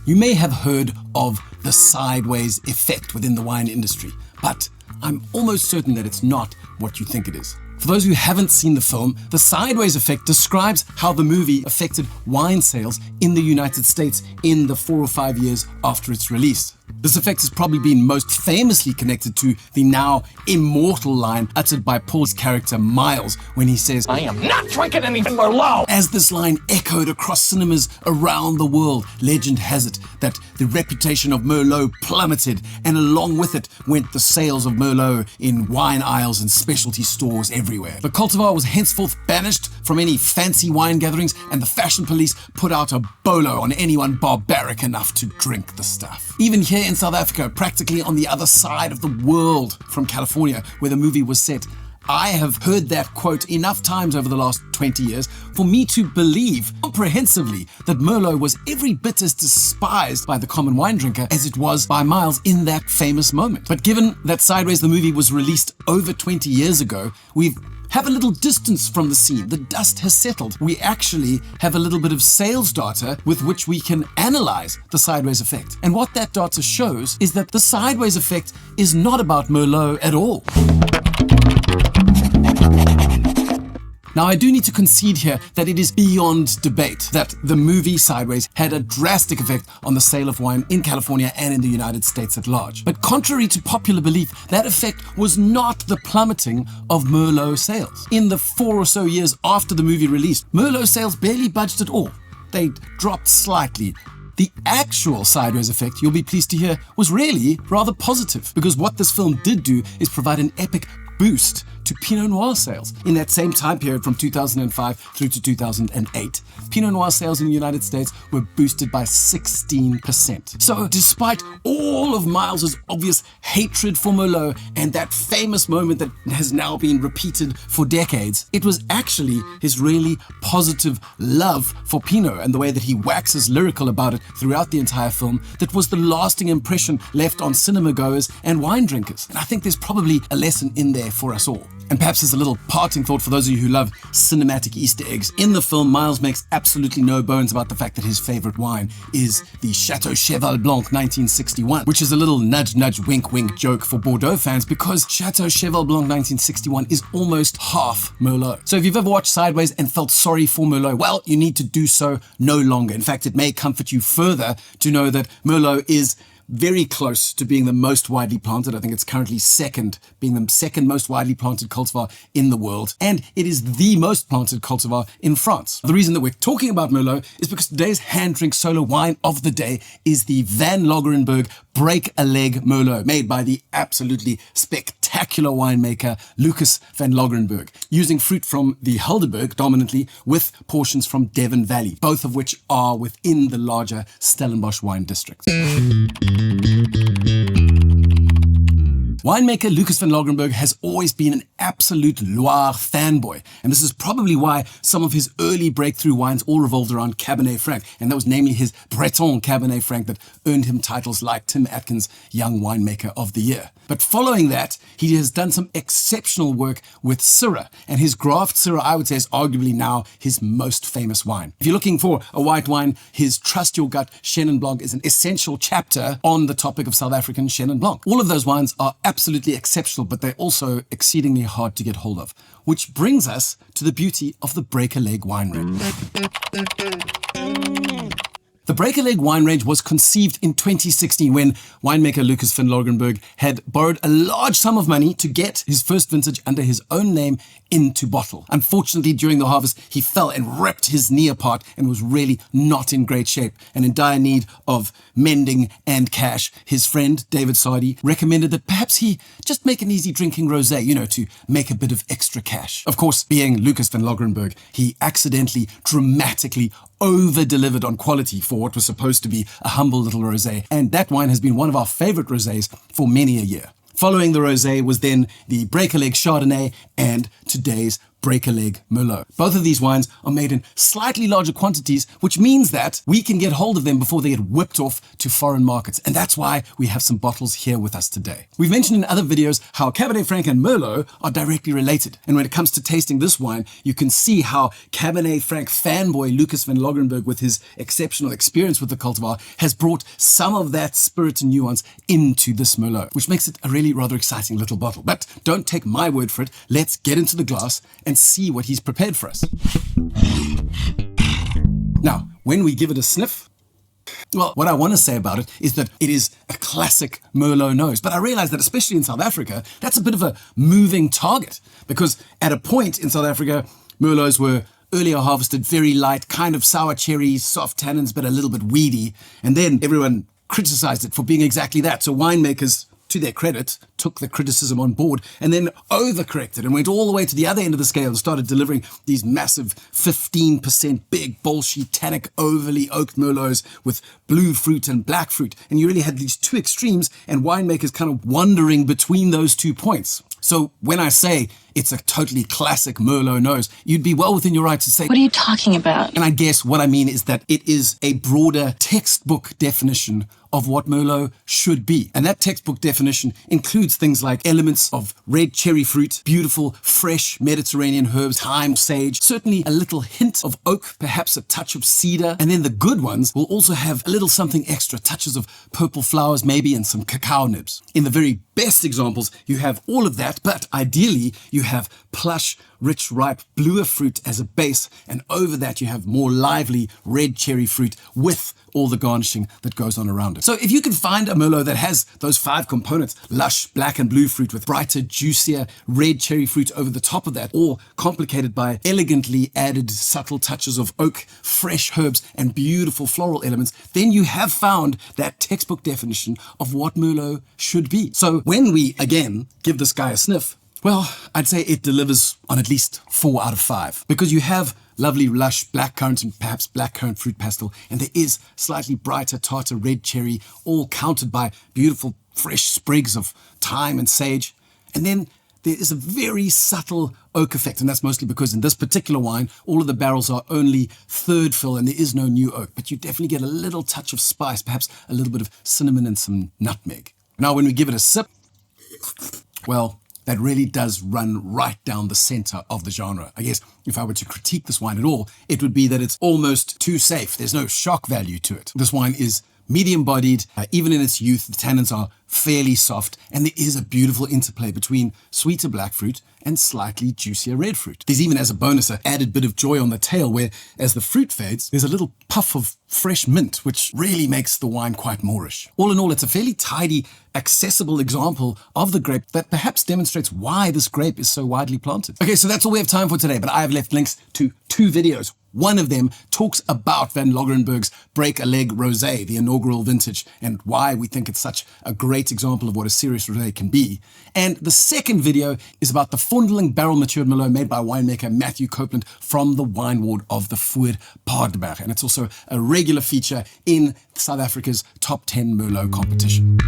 You may have heard of the sideways effect within the wine industry, but I'm almost certain that it's not what you think it is. For those who haven't seen the film, the sideways effect describes how the movie affected wine sales in the United States in the 4 or 5 years after its release. This effect has probably been most famously connected to the now immortal line uttered by Paul's character Miles when he says, "I am not drinking anything Merlot." As this line echoed across cinemas around the world, legend has it that the reputation of Merlot plummeted, and along with it went the sales of Merlot in wine aisles and specialty stores everywhere. The cultivar was henceforth banished from any fancy wine gatherings, and the fashion police put out a bolo on anyone barbaric enough to drink the stuff. Even here in South Africa, practically on the other side of the world from California, where the movie was set, I have heard that quote enough times over the last 20 years for me to believe comprehensively that Merlot was every bit as despised by the common wine drinker as it was by Miles in that famous moment. But given that Sideways the movie was released over 20 years ago, we have a little distance from the scene. The dust has settled. We actually have a little bit of sales data with which we can analyze the sideways effect. And what that data shows is that the sideways effect is not about Merlot at all. Now, I do need to concede here that it is beyond debate that the movie Sideways had a drastic effect on the sale of wine in California and in the United States at large. But contrary to popular belief, that effect was not the plummeting of Merlot sales. In the 4 or so years after the movie released, Merlot sales barely budged at all. They dropped slightly. The actual sideways effect, you'll be pleased to hear, was really rather positive, because what this film did do is provide an epic boost to Pinot Noir sales. In that same time period from 2005 through to 2008, Pinot Noir sales in the United States were boosted by 16%. So despite all of Miles's obvious hatred for Merlot and that famous moment that has now been repeated for decades, it was actually his really positive love for Pinot and the way that he waxes lyrical about it throughout the entire film that was the lasting impression left on cinema goers and wine drinkers. And I think there's probably a lesson in there for us all. And perhaps as a little parting thought for those of you who love cinematic Easter eggs, in the film, Miles makes absolutely no bones about the fact that his favorite wine is the Chateau Cheval Blanc 1961, which is a little nudge, nudge, wink, wink joke for Bordeaux fans because Chateau Cheval Blanc 1961 is almost half Merlot. So if you've ever watched Sideways and felt sorry for Merlot, well, you need to do so no longer. In fact, it may comfort you further to know that Merlot is very close to being the most widely planted. I think it's currently second, being the second most widely planted cultivar in the world. And it is the most planted cultivar in France. The reason that we're talking about Merlot is because today's hand drink solo wine of the day is the Van Loggerenberg Break a Leg Merlot, made by the absolutely spectacular winemaker Lukas van Loggerenberg, using fruit from the Helderberg dominantly with portions from Devon Valley, both of which are within the larger Stellenbosch wine district. Winemaker Lukas van Loggerenberg has always been an absolute Loire fanboy, and this is probably why some of his early breakthrough wines all revolved around Cabernet Franc, and that was namely his Breton Cabernet Franc that earned him titles like Tim Atkins Young Winemaker of the Year. But following that, he has done some exceptional work with Syrah, and his Graft Syrah, I would say, is arguably now his most famous wine. If you're looking for a white wine, his Trust Your Gut Chenin Blanc is an essential chapter on the topic of South African Chenin Blanc. All of those wines are absolutely exceptional, but they're also exceedingly hard to get hold of, which brings us to the beauty of the Break a Leg wine range. The Break a Leg wine range was conceived in 2016 when winemaker Lukas van Loggerenberg had borrowed a large sum of money to get his first vintage under his own name into bottle. Unfortunately, during the harvest, he fell and ripped his knee apart and was really not in great shape and in dire need of mending and cash. His friend, David Sardi, recommended that perhaps he just make an easy drinking rosé, to make a bit of extra cash. Of course, being Lukas van Loggerenberg, he accidentally, dramatically over-delivered on quality for what was supposed to be a humble little rosé, and that wine has been one of our favorite rosés for many a year. Following the rosé was then the Break a Leg Chardonnay and today's Break a Leg Merlot. Both of these wines are made in slightly larger quantities, which means that we can get hold of them before they get whipped off to foreign markets. And that's why we have some bottles here with us today. We've mentioned in other videos how Cabernet Franc and Merlot are directly related. And when it comes to tasting this wine, you can see how Cabernet Franc fanboy Lukas van Loggerenberg, with his exceptional experience with the cultivar, has brought some of that spirit and nuance into this Merlot, which makes it a really rather exciting little bottle. But don't take my word for it. Let's get into the glass and see what he's prepared for us. Now, when we give it a sniff, well, what I want to say about it is that it is a classic Merlot nose. But I realize that especially in South Africa, that's a bit of a moving target, because at a point in South Africa, Merlots were earlier harvested, very light, kind of sour cherries, soft tannins, but a little bit weedy. And then everyone criticized it for being exactly that. So winemakers, to their credit, took the criticism on board and then overcorrected and went all the way to the other end of the scale and started delivering these massive 15% big, bolshy, tannic, overly oaked Merlots with blue fruit and black fruit. And you really had these two extremes and winemakers kind of wandering between those 2 points. So when I say it's a totally classic Merlot nose, you'd be well within your right to say, what are you talking about? And I guess what I mean is that it is a broader textbook definition of what Merlot should be. And that textbook definition includes things like elements of red cherry fruit, beautiful, fresh Mediterranean herbs, thyme, sage, certainly a little hint of oak, perhaps a touch of cedar. And then the good ones will also have a little something extra, touches of purple flowers maybe, and some cacao nibs. In the very best examples, you have all of that, but ideally you have plush, rich, ripe, bluer fruit as a base, and over that you have more lively red cherry fruit with all the garnishing that goes on around it. So if you can find a Merlot that has those 5 components, lush black and blue fruit with brighter, juicier red cherry fruit over the top of that, or complicated by elegantly added subtle touches of oak, fresh herbs, and beautiful floral elements, then you have found that textbook definition of what Merlot should be. So when we, again, give this guy a sniff, well, I'd say it delivers on at least 4 out of 5, because you have lovely lush blackcurrant and perhaps blackcurrant fruit pastel, and there is slightly brighter tartar red cherry, all countered by beautiful fresh sprigs of thyme and sage. And then there is a very subtle oak effect, and that's mostly because in this particular wine, all of the barrels are only third fill and there is no new oak, but you definitely get a little touch of spice, perhaps a little bit of cinnamon and some nutmeg. Now, when we give it a sip, well, that really does run right down the center of the genre. I guess if I were to critique this wine at all, it would be that it's almost too safe. There's no shock value to it. This wine is medium-bodied. Even in its youth, the tannins are fairly soft, and there is a beautiful interplay between sweeter black fruit and slightly juicier red fruit. There's even, as a bonus, an added bit of joy on the tail where, as the fruit fades, there's a little puff of fresh mint, which really makes the wine quite Moorish. All in all, it's a fairly tidy, accessible example of the grape that perhaps demonstrates why this grape is so widely planted. Okay, so that's all we have time for today, but I have left links to 2 videos. One of them talks about Van Loggerenberg's Break a Leg Rosé, the inaugural vintage, and why we think it's such a great example of what a serious rosé can be. And the second video is about the Vondeling barrel-matured Merlot made by winemaker Matthew Copeland from the wine ward of the Voorpaardberg. And it's also a regular feature in South Africa's top 10 Merlot competition.